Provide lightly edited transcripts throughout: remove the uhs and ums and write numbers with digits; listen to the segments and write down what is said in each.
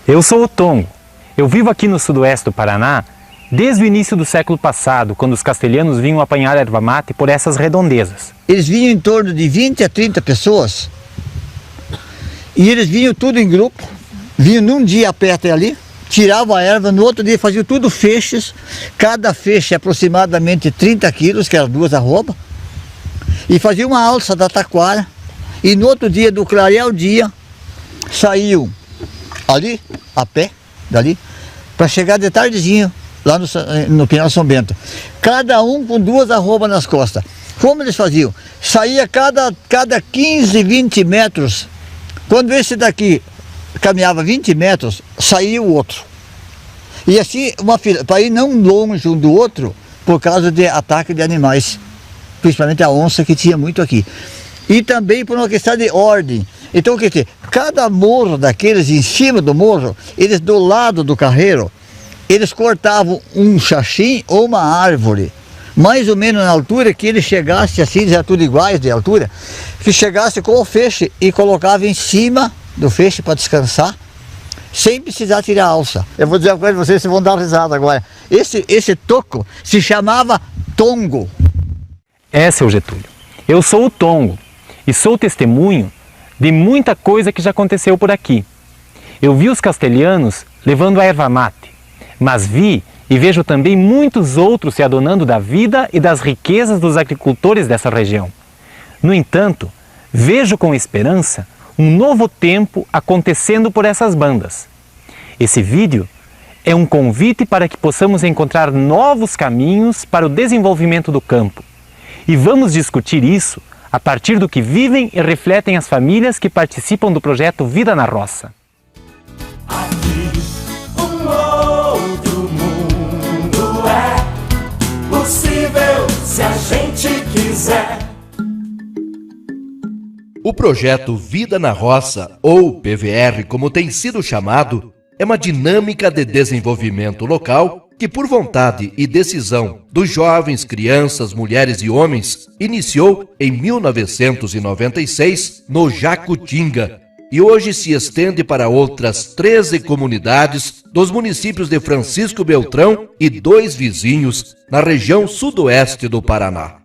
Eu sou o Tongo. Eu vivo aqui no sudoeste do Paraná desde o início do século passado, quando os castelhanos vinham apanhar erva mate por essas redondezas. Eles vinham em torno de 20 a 30 pessoas e eles vinham tudo em grupo, vinham num dia a pé até ali, tiravam a erva, no outro dia faziam tudo feixes, cada feixe aproximadamente 30 quilos, que eram 2 arrobas, e faziam uma alça da taquara, e no outro dia, do clarear o dia, saíam ali, a pé, dali, para chegar de tardezinho, lá no Pinhal São Bento. Cada um com 2 arrobas nas costas. Como eles faziam? Saía cada 15, 20 metros. Quando esse daqui caminhava 20 metros, saía o outro. E assim, uma fila, para ir não longe um do outro, por causa de ataque de animais, principalmente a onça, que tinha muito aqui. E também por uma questão de ordem. Então, quer dizer, cada morro daqueles, em cima do morro, eles do lado do carreiro, eles cortavam um xaxim ou uma árvore, mais ou menos na altura que ele chegasse assim, eles eram tudo iguais de altura, que chegasse com o feixe e colocava em cima do feixe para descansar, sem precisar tirar a alça. Eu vou dizer uma coisa, vocês vão dar risada agora. Esse toco se chamava tongo. É, seu Getúlio, eu sou o Tongo e sou testemunho de muita coisa que já aconteceu por aqui. Eu vi os castelhanos levando a erva mate, mas vi e vejo também muitos outros se adonando da vida e das riquezas dos agricultores dessa região. No entanto, vejo com esperança um novo tempo acontecendo por essas bandas. Esse vídeo é um convite para que possamos encontrar novos caminhos para o desenvolvimento do campo. E vamos discutir isso a partir do que vivem e refletem as famílias que participam do projeto Vida na Roça. Aqui, outro mundo é possível se a gente quiser. O projeto Vida na Roça, ou PVR como tem sido chamado, é uma dinâmica de desenvolvimento local que, por vontade e decisão dos jovens, crianças, mulheres e homens, iniciou em 1996 no Jacutinga e hoje se estende para outras 13 comunidades dos municípios de Francisco Beltrão e 2 vizinhos na região sudoeste do Paraná.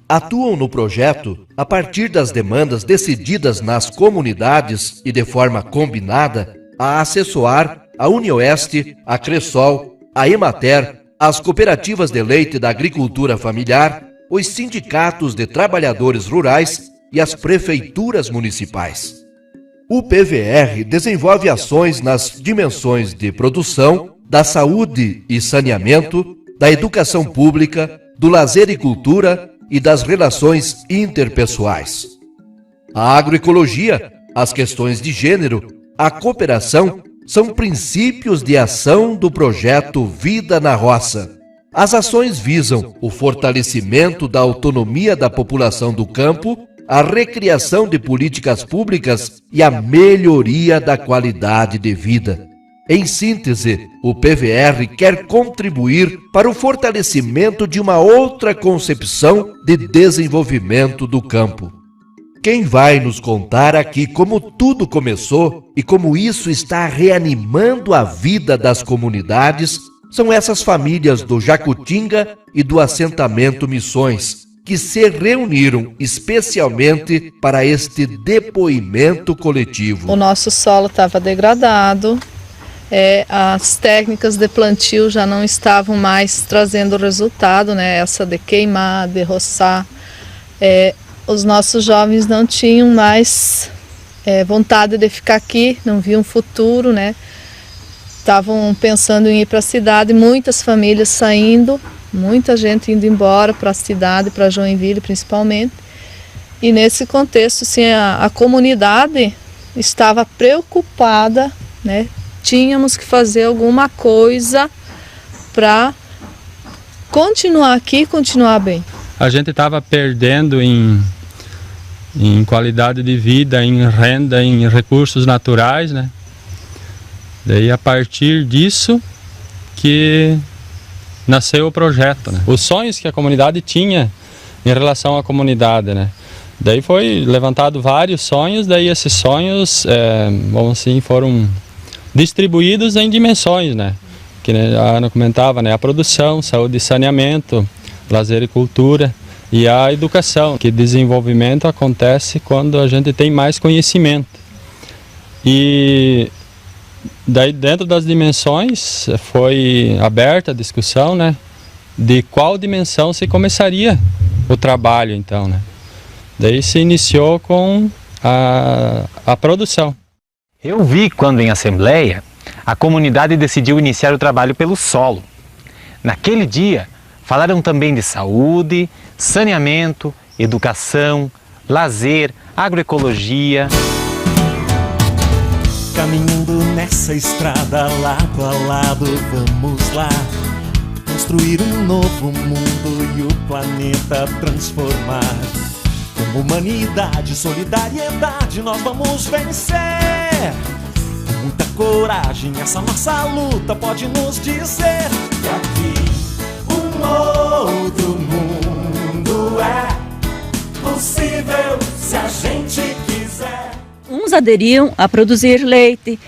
Atuam no projeto a partir das demandas decididas nas comunidades e de forma combinada a Assessoar, a Unioeste, a Cressol, a Emater, as cooperativas de leite da agricultura familiar, os sindicatos de trabalhadores rurais e as prefeituras municipais. O PVR desenvolve ações nas dimensões de produção, da saúde e saneamento, da educação pública, do lazer e cultura e das relações interpessoais. A agroecologia, as questões de gênero, a cooperação são princípios de ação do projeto Vida na Roça. As ações visam o fortalecimento da autonomia da população do campo, a recriação de políticas públicas e a melhoria da qualidade de vida. Em síntese, o PVR quer contribuir para o fortalecimento de uma outra concepção de desenvolvimento do campo. Quem vai nos contar aqui como tudo começou e como isso está reanimando a vida das comunidades são essas famílias do Jacutinga e do assentamento Missões, que se reuniram especialmente para este depoimento coletivo. O nosso solo estava degradado, as técnicas de plantio já não estavam mais trazendo resultado, né? Essa de queimar, de roçar. Os nossos jovens não tinham mais vontade de ficar aqui, não viam futuro, né? Estavam pensando em ir para a cidade, muitas famílias saindo, muita gente indo embora para a cidade, para Joinville principalmente. E nesse contexto, assim, a comunidade estava preocupada, né? Tínhamos que fazer alguma coisa para continuar aqui e continuar bem. A gente estava perdendo em qualidade de vida, em renda, em recursos naturais, né? Daí a partir disso que nasceu o projeto, né? Os sonhos que a comunidade tinha em relação à comunidade, né? Daí foi levantado vários sonhos, daí esses sonhos, vamos assim, foram distribuídos em dimensões, né? Que a Ana comentava, né? A produção, saúde e saneamento, lazer e cultura e a educação, que desenvolvimento acontece quando a gente tem mais conhecimento. E daí dentro das dimensões foi aberta a discussão, né? De qual dimensão se começaria o trabalho, então, né? Daí se iniciou com a produção. Eu vi quando em assembleia a comunidade decidiu iniciar o trabalho pelo solo. Naquele dia falaram também de saúde, saneamento, educação, lazer, agroecologia. Caminhando nessa estrada lado a lado, vamos lá construir um novo mundo e o planeta transformar. Com humanidade, solidariedade, nós vamos vencer. Com muita coragem, essa nossa luta pode nos dizer que aqui um outro mundo é possível se a gente quiser. Uns aderiam a produzir leite,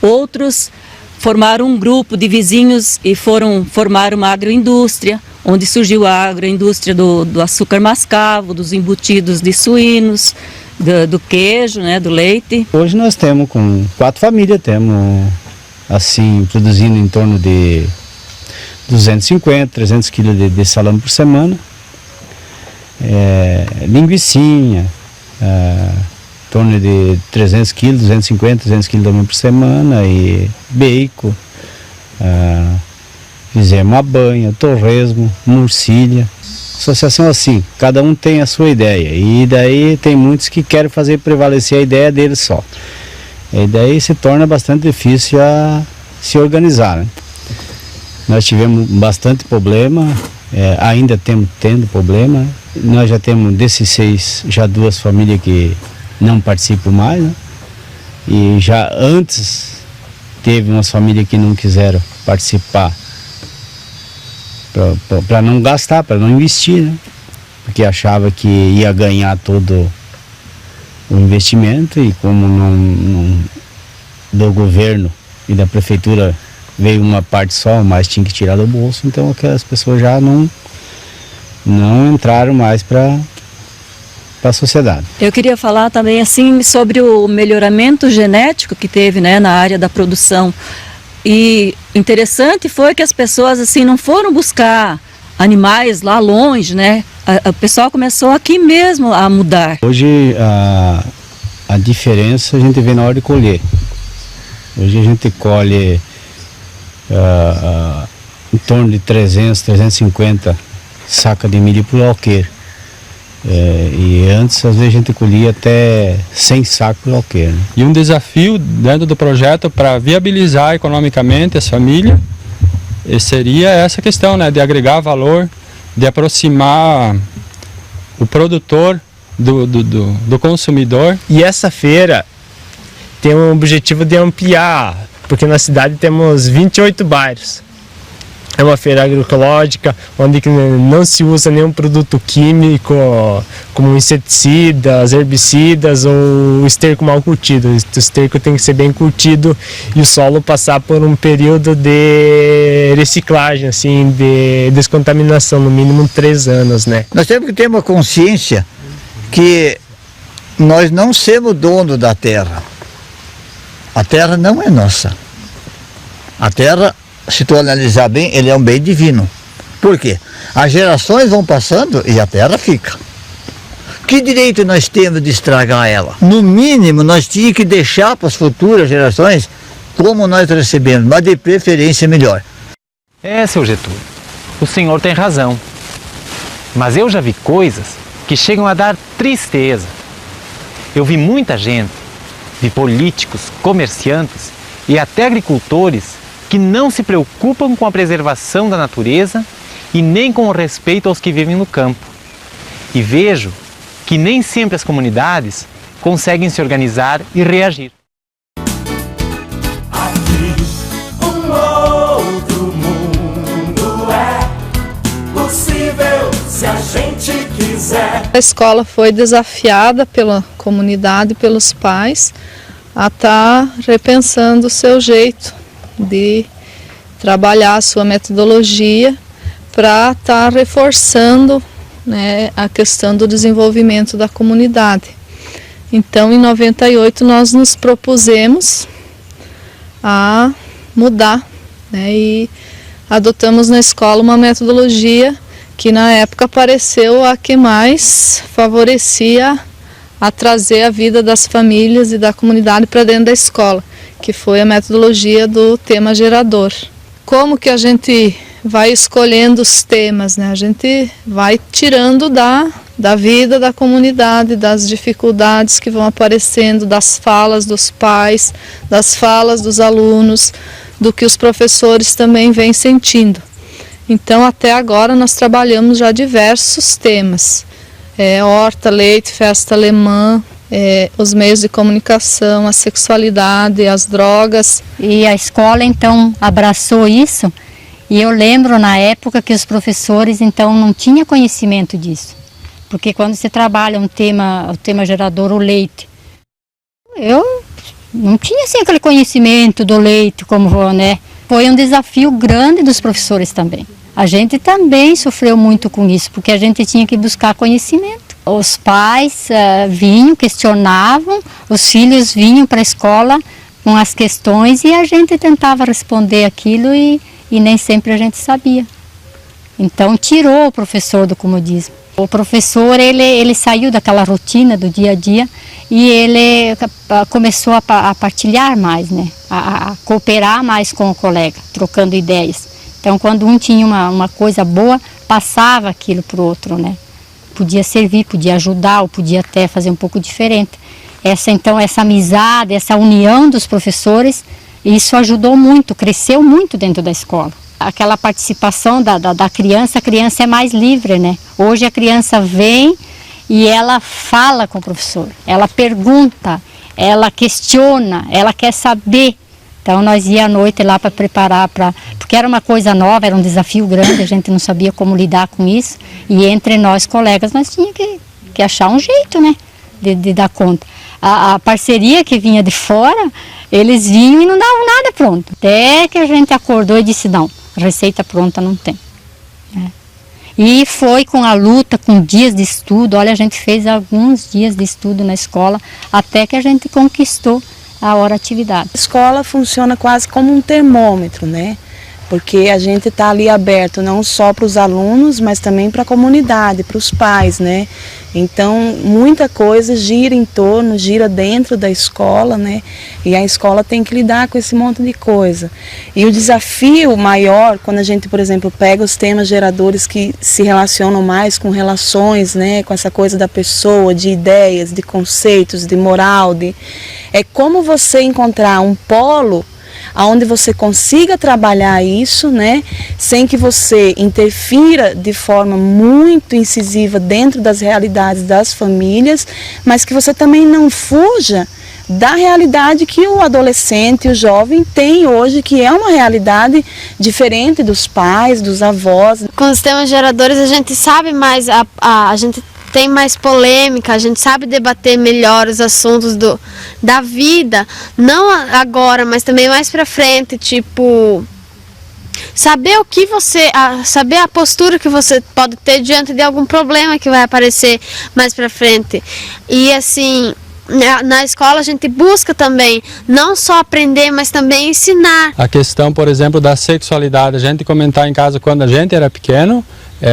outros formaram um grupo de vizinhos e foram formar uma agroindústria, onde surgiu a agroindústria do açúcar mascavo, dos embutidos de suínos, do queijo, né, do leite. Hoje nós temos com 4 famílias, temos assim produzindo em torno de 250, 300 quilos de salame por semana, linguicinha, em torno de 300 quilos, 250, 300 quilos também por semana, e bacon, fizemos a banha, torresmo, murcilha. Associação assim, cada um tem a sua ideia, e daí tem muitos que querem fazer prevalecer a ideia deles só. E daí se torna bastante difícil a se organizar, né? Nós tivemos bastante problema, ainda estamos tendo problema. Nós já temos desses 6, já 2 famílias que não participam mais, né? E já antes teve umas famílias que não quiseram participar para não gastar, para não investir, né? Porque achava que ia ganhar todo o investimento, e como não do governo e da prefeitura veio uma parte só, mas tinha que tirar do bolso, então aquelas pessoas já não entraram mais para a sociedade. Eu queria falar também assim sobre o melhoramento genético que teve, né, na área da produção. E interessante foi que as pessoas assim não foram buscar animais lá longe, né? O pessoal começou aqui mesmo a mudar. Hoje a diferença a gente vê na hora de colher. Hoje a gente colhe em torno de 300, 350 sacas de milho por alqueire. E antes, às vezes, a gente colhia até 100 sacos por alqueire, né? E um desafio dentro do projeto para viabilizar economicamente as famílias seria essa questão, né, de agregar valor, de aproximar o produtor do consumidor. E essa feira tem um objetivo de ampliar, porque na cidade temos 28 bairros. É uma feira agroecológica, onde não se usa nenhum produto químico, como inseticidas, herbicidas ou esterco mal curtido. O esterco tem que ser bem curtido e o solo passar por um período de reciclagem, assim, de descontaminação, no mínimo 3 anos, né? Nós temos que ter uma consciência que nós não somos dono da terra. A terra não é nossa. A terra, se tu analisar bem, ele é um bem divino. Por quê? As gerações vão passando e a terra fica. Que direito nós temos de estragar ela? No mínimo, nós tínhamos que deixar para as futuras gerações como nós recebemos, mas de preferência melhor. Seu Getúlio, o senhor tem razão. Mas eu já vi coisas que chegam a dar tristeza. Eu vi muita gente, vi políticos, comerciantes e até agricultores que não se preocupam com a preservação da natureza e nem com o respeito aos que vivem no campo. E vejo que nem sempre as comunidades conseguem se organizar e reagir. Aqui um outro mundo é possível se a gente quiser. A escola foi desafiada pela comunidade, pelos pais, a estar repensando o seu jeito de trabalhar, a sua metodologia, para estar reforçando, né, a questão do desenvolvimento da comunidade. Então, em 98, nós nos propusemos a mudar, né, e adotamos na escola uma metodologia que na época pareceu a que mais favorecia a trazer a vida das famílias e da comunidade para dentro da escola, que foi a metodologia do tema gerador. Como que a gente vai escolhendo os temas, né? A gente vai tirando da vida da comunidade, das dificuldades que vão aparecendo, das falas dos pais, das falas dos alunos, do que os professores também vêm sentindo. Então, até agora, nós trabalhamos já diversos temas. Horta, leite, festa alemã, os meios de comunicação, a sexualidade, as drogas. E a escola, então, abraçou isso. E eu lembro, na época, que os professores, então, não tinham conhecimento disso. Porque quando você trabalha o tema gerador, o leite, eu não tinha, assim, aquele conhecimento do leite, como, né? Foi um desafio grande dos professores também. A gente também sofreu muito com isso, porque a gente tinha que buscar conhecimento. Os pais vinham, questionavam, os filhos vinham para a escola com as questões e a gente tentava responder aquilo e nem sempre a gente sabia. Então tirou o professor do comodismo. O professor, ele saiu daquela rotina do dia a dia e ele começou a partilhar mais, né? A cooperar mais com o colega, trocando ideias. Então, quando um tinha uma coisa boa, passava aquilo para o outro, né? Podia servir, podia ajudar, ou podia até fazer um pouco diferente. Então, essa amizade, essa união dos professores, isso ajudou muito, cresceu muito dentro da escola. Aquela participação da criança, a criança é mais livre, né? Hoje a criança vem e ela fala com o professor, ela pergunta, ela questiona, ela quer saber. Então nós ia à noite lá para preparar, porque era uma coisa nova, era um desafio grande, a gente não sabia como lidar com isso. E entre nós colegas nós tínhamos que achar um jeito, né, de dar conta. A parceria que vinha de fora, eles vinham e não davam nada pronto. Até que a gente acordou e disse, não, receita pronta não tem. E foi com a luta, com dias de estudo, olha, a gente fez alguns dias de estudo na escola, até que a gente conquistou a hora atividade. A escola funciona quase como um termômetro, né? Porque a gente está ali aberto não só para os alunos, mas também para a comunidade, para os pais, né? Então, muita coisa gira em torno, gira dentro da escola, né? E a escola tem que lidar com esse monte de coisa. E o desafio maior, quando a gente, por exemplo, pega os temas geradores que se relacionam mais com relações, né? Com essa coisa da pessoa, de ideias, de conceitos, de moral, é como você encontrar um polo onde você consiga trabalhar isso, né, sem que você interfira de forma muito incisiva dentro das realidades das famílias, mas que você também não fuja da realidade que o adolescente, o jovem tem hoje, que é uma realidade diferente dos pais, dos avós. Com os temas geradores a gente sabe mais, a gente tem mais polêmica, a gente sabe debater melhor os assuntos da vida, não agora, mas também mais pra frente, tipo, saber saber a postura que você pode ter diante de algum problema que vai aparecer mais pra frente. E assim, na escola a gente busca também não só aprender, mas também ensinar. A questão, por exemplo, da sexualidade, a gente comentar em casa quando a gente era pequeno,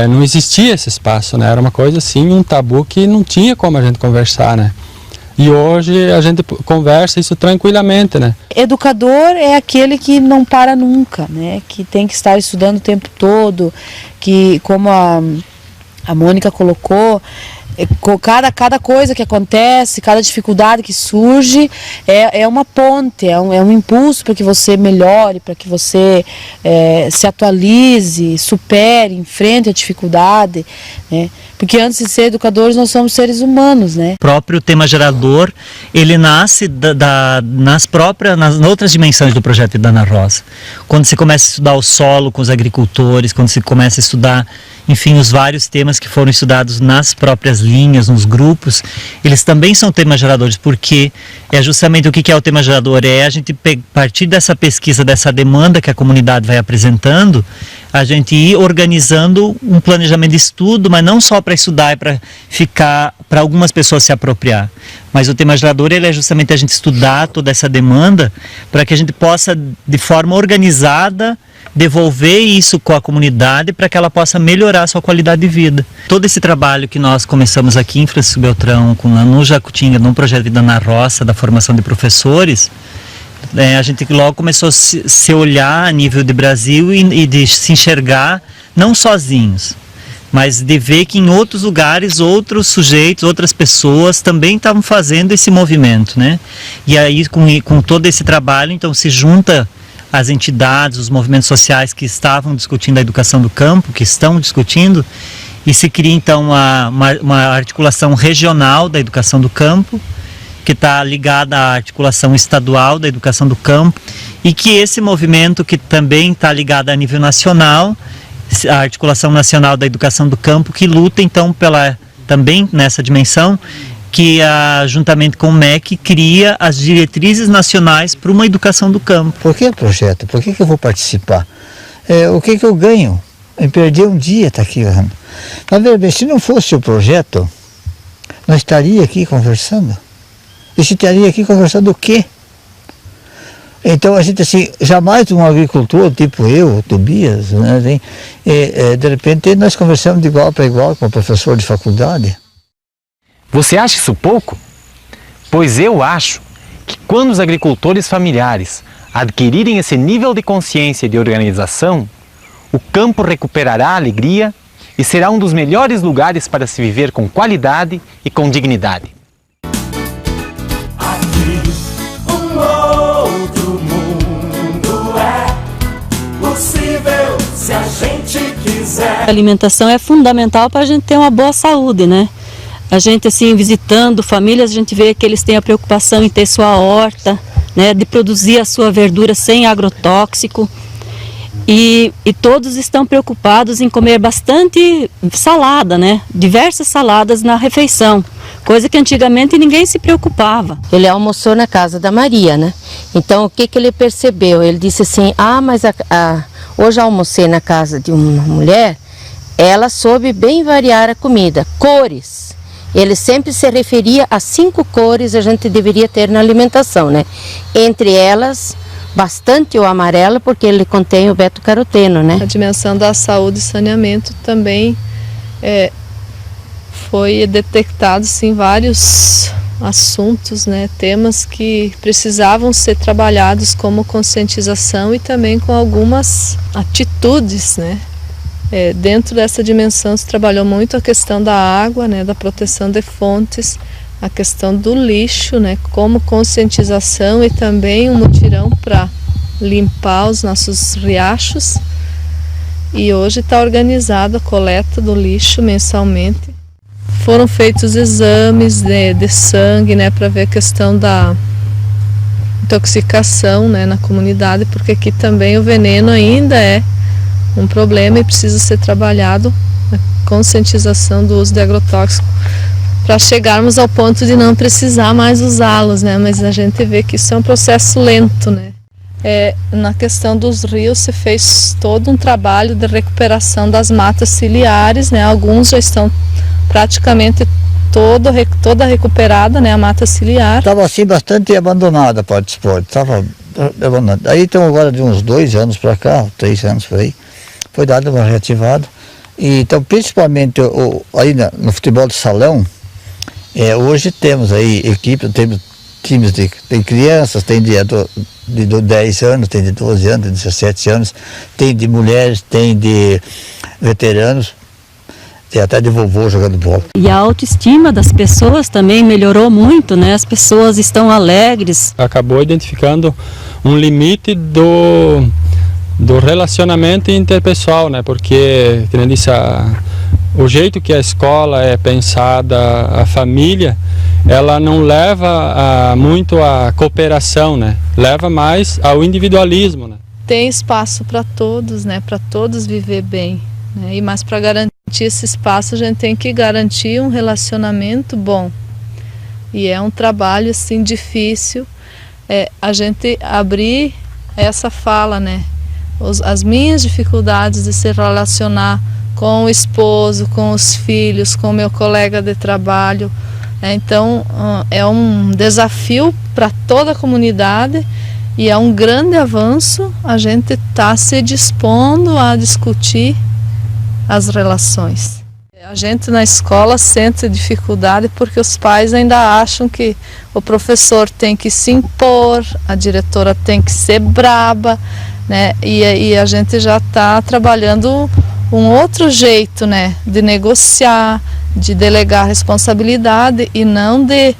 não existia esse espaço, né? Era uma coisa assim, um tabu que não tinha como a gente conversar, né? E hoje a gente conversa isso tranquilamente, né? Educador é aquele que não para nunca, né? Que tem que estar estudando o tempo todo, que, como a Mônica colocou, cada coisa que acontece, cada dificuldade que surge é uma ponte, é um impulso para que você melhore, para que você se atualize, supere, enfrente a dificuldade, né? Porque antes de ser educadores nós somos seres humanos, né? O próprio tema gerador, ele nasce nas outras dimensões do projeto da Ana Rosa. Quando você começa a estudar o solo com os agricultores, quando você começa a estudar, enfim, os vários temas que foram estudados nas próprias linhas, nos grupos, eles também são temas geradores, porque é justamente o que é o tema gerador, é a gente partir dessa pesquisa, dessa demanda que a comunidade vai apresentando, a gente ir organizando um planejamento de estudo, mas não só para estudar e para ficar, para algumas pessoas se apropriar, mas o tema gerador ele é justamente a gente estudar toda essa demanda para que a gente possa, de forma organizada, devolver isso com a comunidade para que ela possa melhorar a sua qualidade de vida. Todo esse trabalho que nós começamos aqui em Francisco Beltrão, no Jacutinga, no projeto Vida na Roça, da formação de professores, a gente logo começou a se olhar a nível de Brasil e de se enxergar não sozinhos, mas de ver que em outros lugares, outros sujeitos, outras pessoas também estavam fazendo esse movimento, né? E aí com todo esse trabalho, então se junta as entidades, os movimentos sociais que estavam discutindo a educação do campo, que estão discutindo, e se cria então uma articulação regional da educação do campo, que está ligada à articulação estadual da educação do campo, e que esse movimento que também está ligado a nível nacional, a articulação nacional da educação do campo, que luta então também nessa dimensão, que juntamente com o MEC cria as diretrizes nacionais para uma educação do campo. Por que projeto? Por que eu vou participar? O que eu ganho em perder um dia estar aqui? Mas bem, se não fosse o projeto, nós estaríamos aqui conversando. E estaria aqui conversando o quê? Então a gente assim, jamais um agricultor tipo eu, Tobias, né, de repente nós conversamos de igual para igual com o professor de faculdade. Você acha isso pouco? Pois eu acho que quando os agricultores familiares adquirirem esse nível de consciência e de organização, o campo recuperará a alegria e será um dos melhores lugares para se viver com qualidade e com dignidade. Aqui um outro mundo é possível se a gente quiser. A alimentação é fundamental para a gente ter uma boa saúde, né? A gente assim, visitando famílias, a gente vê que eles têm a preocupação em ter sua horta, né, de produzir a sua verdura sem agrotóxico. E todos estão preocupados em comer bastante salada, né? Diversas saladas na refeição, coisa que antigamente ninguém se preocupava. Ele almoçou na casa da Maria, né? Então o que ele percebeu? Ele disse assim, mas hoje eu almocei na casa de uma mulher, ela soube bem variar a comida, cores. Ele sempre se referia a 5 cores a gente deveria ter na alimentação, né? Entre elas, bastante o amarelo, porque ele contém o beta-caroteno, né? A dimensão da saúde e saneamento também foi detectado, sim, vários assuntos, né? Temas que precisavam ser trabalhados como conscientização e também com algumas atitudes, né? Dentro dessa dimensão se trabalhou muito a questão da água, né, da proteção de fontes, a questão do lixo, né, como conscientização e também um mutirão para limpar os nossos riachos. E hoje está organizada a coleta do lixo mensalmente. Foram feitos exames de sangue, né, para ver a questão da intoxicação, né, na comunidade, porque aqui também o veneno ainda é um problema e precisa ser trabalhado a conscientização do uso de agrotóxico para chegarmos ao ponto de não precisar mais usá-los, né? Mas a gente vê que isso é um processo lento, né? Na questão dos rios se fez todo um trabalho de recuperação das matas ciliares, né? Alguns já estão praticamente toda recuperada, né? A mata ciliar. Estava assim bastante abandonada, pode expor, estava abandonada. Aí então agora de uns 2 anos para cá, 3 anos por aí, foi dado uma reativada. E, então, principalmente aí no futebol de salão, hoje temos aí equipe, temos times tem crianças, tem de 10 anos, tem de 12 anos, tem de 17 anos, tem de mulheres, tem de veteranos, tem até de vovô jogando bola. E a autoestima das pessoas também melhorou muito, né? As pessoas estão alegres. Acabou identificando um limite do relacionamento interpessoal, né? Porque, como eu disse, o jeito que a escola é pensada, a família, ela não leva muito à cooperação, né? Leva mais ao individualismo, né? Tem espaço para todos, né? Para todos viver bem, né? E mais para garantir Esse espaço a gente tem que garantir um relacionamento bom. E é um trabalho assim difícil, a gente abrir essa fala, né? As minhas dificuldades de se relacionar com o esposo, com os filhos, com o meu colega de trabalho. Então é um desafio para toda a comunidade e é um grande avanço a gente estar se dispondo a discutir as relações. A gente na escola sente dificuldade porque os pais ainda acham que o professor tem que se impor, a diretora tem que ser braba, né? E a gente já está trabalhando um outro jeito, né, de negociar, de delegar responsabilidade e não de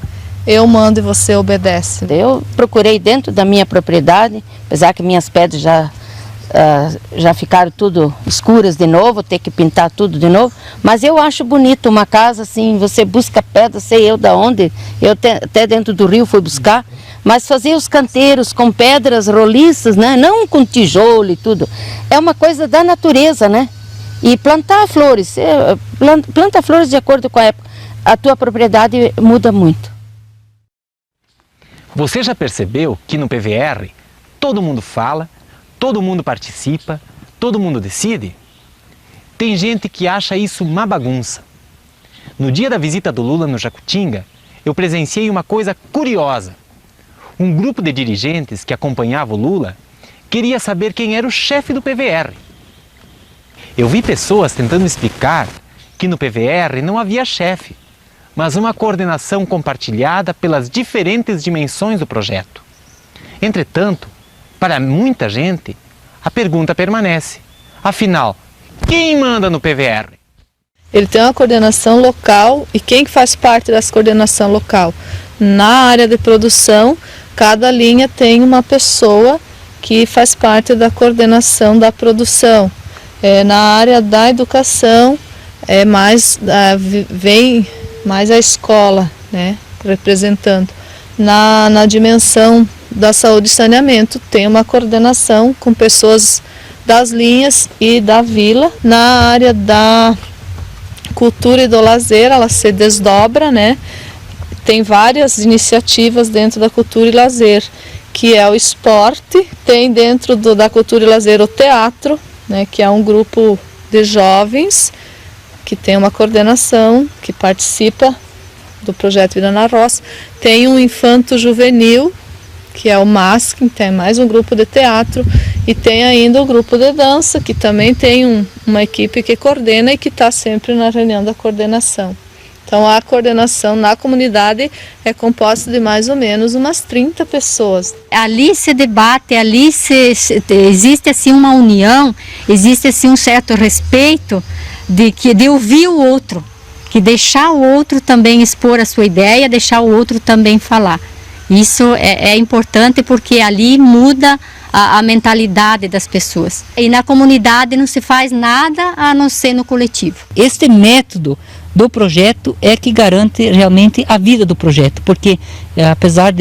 eu mando e você obedece. Eu procurei dentro da minha propriedade, apesar que minhas pedras já ficaram tudo escuras de novo, ter que pintar tudo de novo, mas eu acho bonito uma casa assim, você busca pedra, sei eu da onde, eu até dentro do rio fui buscar, mas fazer os canteiros com pedras roliças, né, não com tijolo e tudo, é uma coisa da natureza, né, e plantar flores, planta flores de acordo com a época, a tua propriedade muda muito. Você já percebeu que no PVR todo mundo fala, todo mundo participa, todo mundo decide? Tem gente que acha isso uma bagunça. No dia da visita do Lula no Jacutinga, eu presenciei uma coisa curiosa. Um grupo de dirigentes que acompanhava o Lula queria saber quem era o chefe do PVR. Eu vi pessoas tentando explicar que no PVR não havia chefe, mas uma coordenação compartilhada pelas diferentes dimensões do projeto. Entretanto, para muita gente, a pergunta permanece. Afinal, quem manda no PVR? Ele tem uma coordenação local e quem faz parte dessa coordenação local? Na área de produção, cada linha tem uma pessoa que faz parte da coordenação da produção. Na área da educação, vem mais a escola, né, representando. Na dimensão da saúde e saneamento, tem uma coordenação com pessoas das linhas e da vila. Na área da cultura e do lazer, ela se desdobra, né? Tem várias iniciativas dentro da cultura e lazer, que é o esporte, tem dentro da cultura e lazer o teatro, né, que é um grupo de jovens que tem uma coordenação, que participa do projeto Vida na Roça. Tem um infanto juvenil, que é o MASC, tem mais um grupo de teatro, e tem ainda o grupo de dança, que também tem uma equipe que coordena e que está sempre na reunião da coordenação. Então a coordenação na comunidade é composta de mais ou menos umas 30 pessoas. Ali se debate, ali existe assim uma união, existe assim um certo respeito de ouvir o outro, que deixar o outro também expor a sua ideia, deixar o outro também falar. Isso é importante porque ali muda a mentalidade das pessoas. E na comunidade não se faz nada a não ser no coletivo. Este método do projeto é que garante realmente a vida do projeto, porque apesar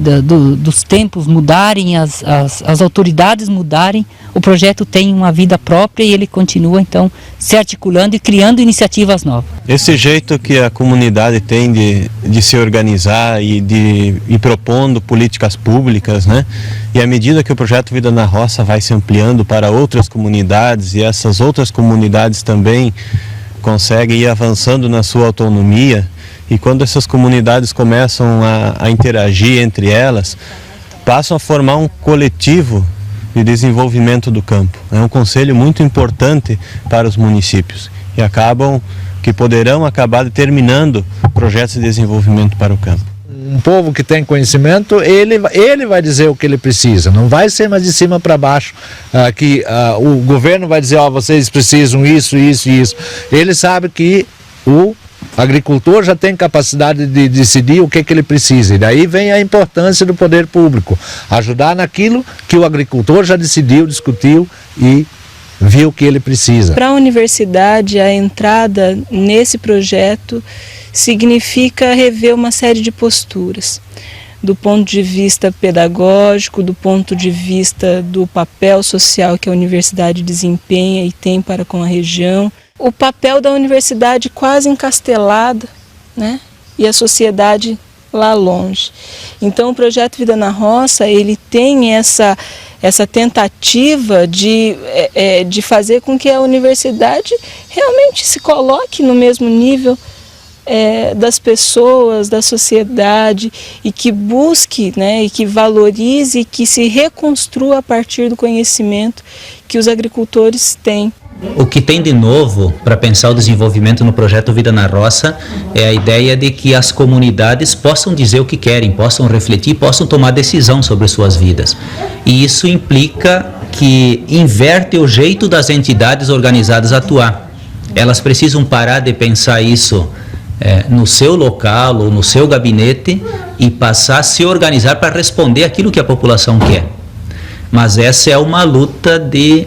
dos tempos mudarem, as autoridades mudarem, o projeto tem uma vida própria e ele continua então se articulando e criando iniciativas novas. Esse jeito que a comunidade tem de se organizar e de ir propondo políticas públicas, né? E à medida que o projeto Vida na Roça vai se ampliando para outras comunidades e essas outras comunidades também conseguem ir avançando na sua autonomia, e quando essas comunidades começam a interagir entre elas, passam a formar um coletivo de desenvolvimento do campo. É um conselho muito importante para os municípios que poderão acabar determinando projetos de desenvolvimento para o campo. Um povo que tem conhecimento, ele vai dizer o que ele precisa, não vai ser mais de cima para baixo, que o governo vai dizer, vocês precisam isso, isso e isso. Ele sabe que o agricultor já tem capacidade de decidir o que ele precisa, e daí vem a importância do poder público, ajudar naquilo que o agricultor já decidiu, discutiu e viu o que ele precisa. Para a universidade, a entrada nesse projeto significa rever uma série de posturas, do ponto de vista pedagógico, do ponto de vista do papel social que a universidade desempenha e tem para com a região. o papel da universidade quase encastelada, né? E a sociedade lá longe. Então o projeto Vida na Roça, ele tem essa tentativa de fazer com que a universidade realmente se coloque no mesmo nível das pessoas, da sociedade, e que busque, né, e que valorize e que se reconstrua a partir do conhecimento que os agricultores têm. O que tem de novo para pensar o desenvolvimento no projeto Vida na Roça é a ideia de que as comunidades possam dizer o que querem, possam refletir, possam tomar decisão sobre suas vidas. E isso implica que inverte o jeito das entidades organizadas atuar. Elas precisam parar de pensar isso no seu local ou no seu gabinete e passar a se organizar para responder aquilo que a população quer. Mas essa é uma luta de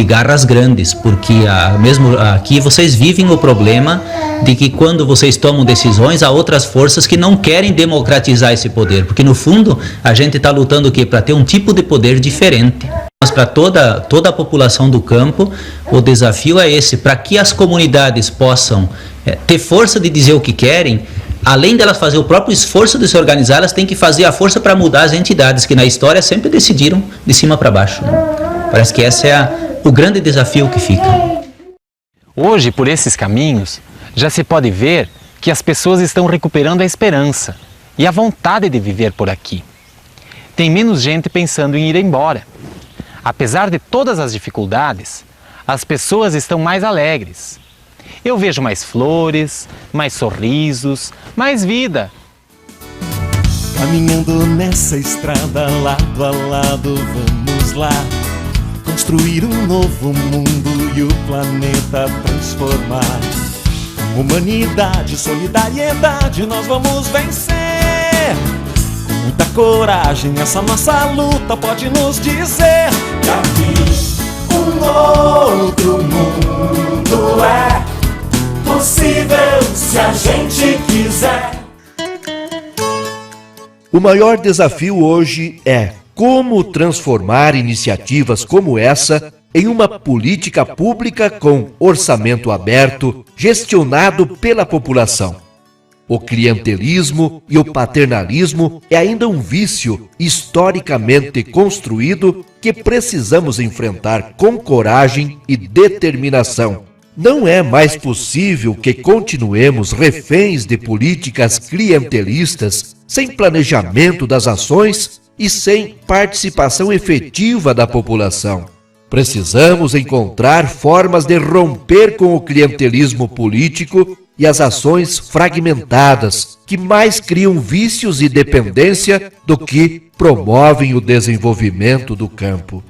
garras grandes, porque mesmo aqui vocês vivem o problema de que quando vocês tomam decisões, há outras forças que não querem democratizar esse poder, porque no fundo a gente está lutando o quê? Para ter um tipo de poder diferente. Mas para toda a população do campo, o desafio é esse, para que as comunidades possam ter força de dizer o que querem. Além delas fazer o próprio esforço de se organizar, elas têm que fazer a força para mudar as entidades, que na história sempre decidiram de cima para baixo, né? Parece que esse é o grande desafio que fica. Hoje, por esses caminhos, já se pode ver que as pessoas estão recuperando a esperança e a vontade de viver por aqui. Tem menos gente pensando em ir embora. Apesar de todas as dificuldades, as pessoas estão mais alegres. Eu vejo mais flores, mais sorrisos, mais vida. Caminhando nessa estrada, lado a lado, vamos lá construir um novo mundo e o planeta transformar. Com humanidade, solidariedade, nós vamos vencer. Com muita coragem, essa nossa luta pode nos dizer que aqui um outro mundo é possível se a gente quiser. O maior desafio hoje é como transformar iniciativas como essa em uma política pública com orçamento aberto, gestionado pela população. O clientelismo e o paternalismo é ainda um vício historicamente construído que precisamos enfrentar com coragem e determinação. Não é mais possível que continuemos reféns de políticas clientelistas, sem planejamento das ações e sem participação efetiva da população. Precisamos encontrar formas de romper com o clientelismo político e as ações fragmentadas, que mais criam vícios e dependência do que promovem o desenvolvimento do campo.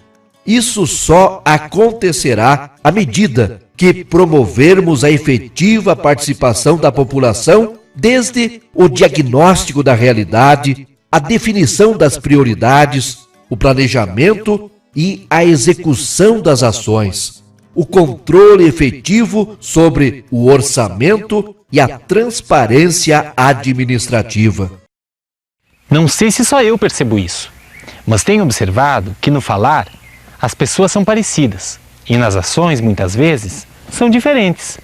Isso só acontecerá à medida que promovermos a efetiva participação da população desde o diagnóstico da realidade, a definição das prioridades, o planejamento e a execução das ações, o controle efetivo sobre o orçamento e a transparência administrativa. Não sei se só eu percebo isso, mas tenho observado que no falar as pessoas são parecidas e nas ações, muitas vezes, são diferentes.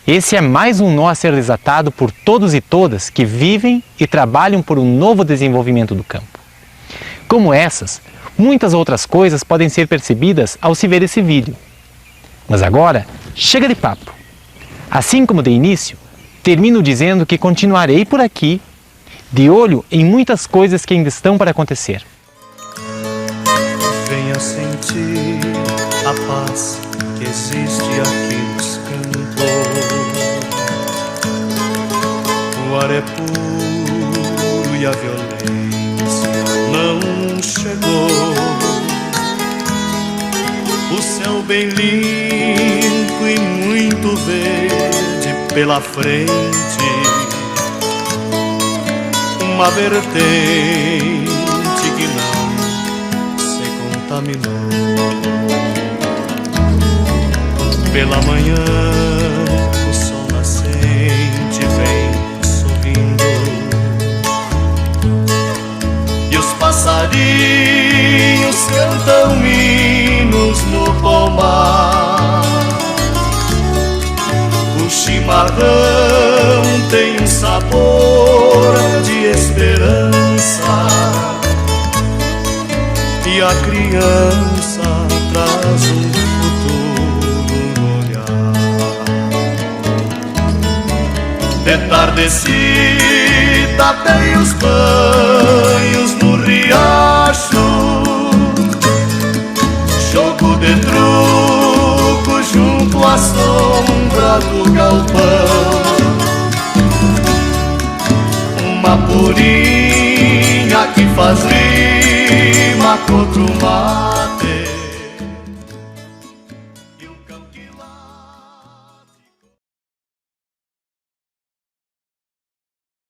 Esse é mais um nó a ser desatado por todos e todas que vivem e trabalham por um novo desenvolvimento do campo. Como essas, muitas outras coisas podem ser percebidas ao se ver esse vídeo. Mas agora, chega de papo. Assim como de início, termino dizendo que continuarei por aqui, de olho em muitas coisas que ainda estão para acontecer. Venha sentir a paz que existe aqui nos campos. O ar é puro e a violência não chegou. O céu bem limpo e muito verde pela frente. Uma vertente que não se contaminou. Pela manhã o sol nascente vem sorrindo e os passarinhos cantam hinos no pomar. chimarrão tem um sabor de esperança, e a criança traz um futuro no olhar. De tardecita tem os banhos no riacho, jogo de truco junto à sombra do galpão. Uma purinha que faz rima contra o mar,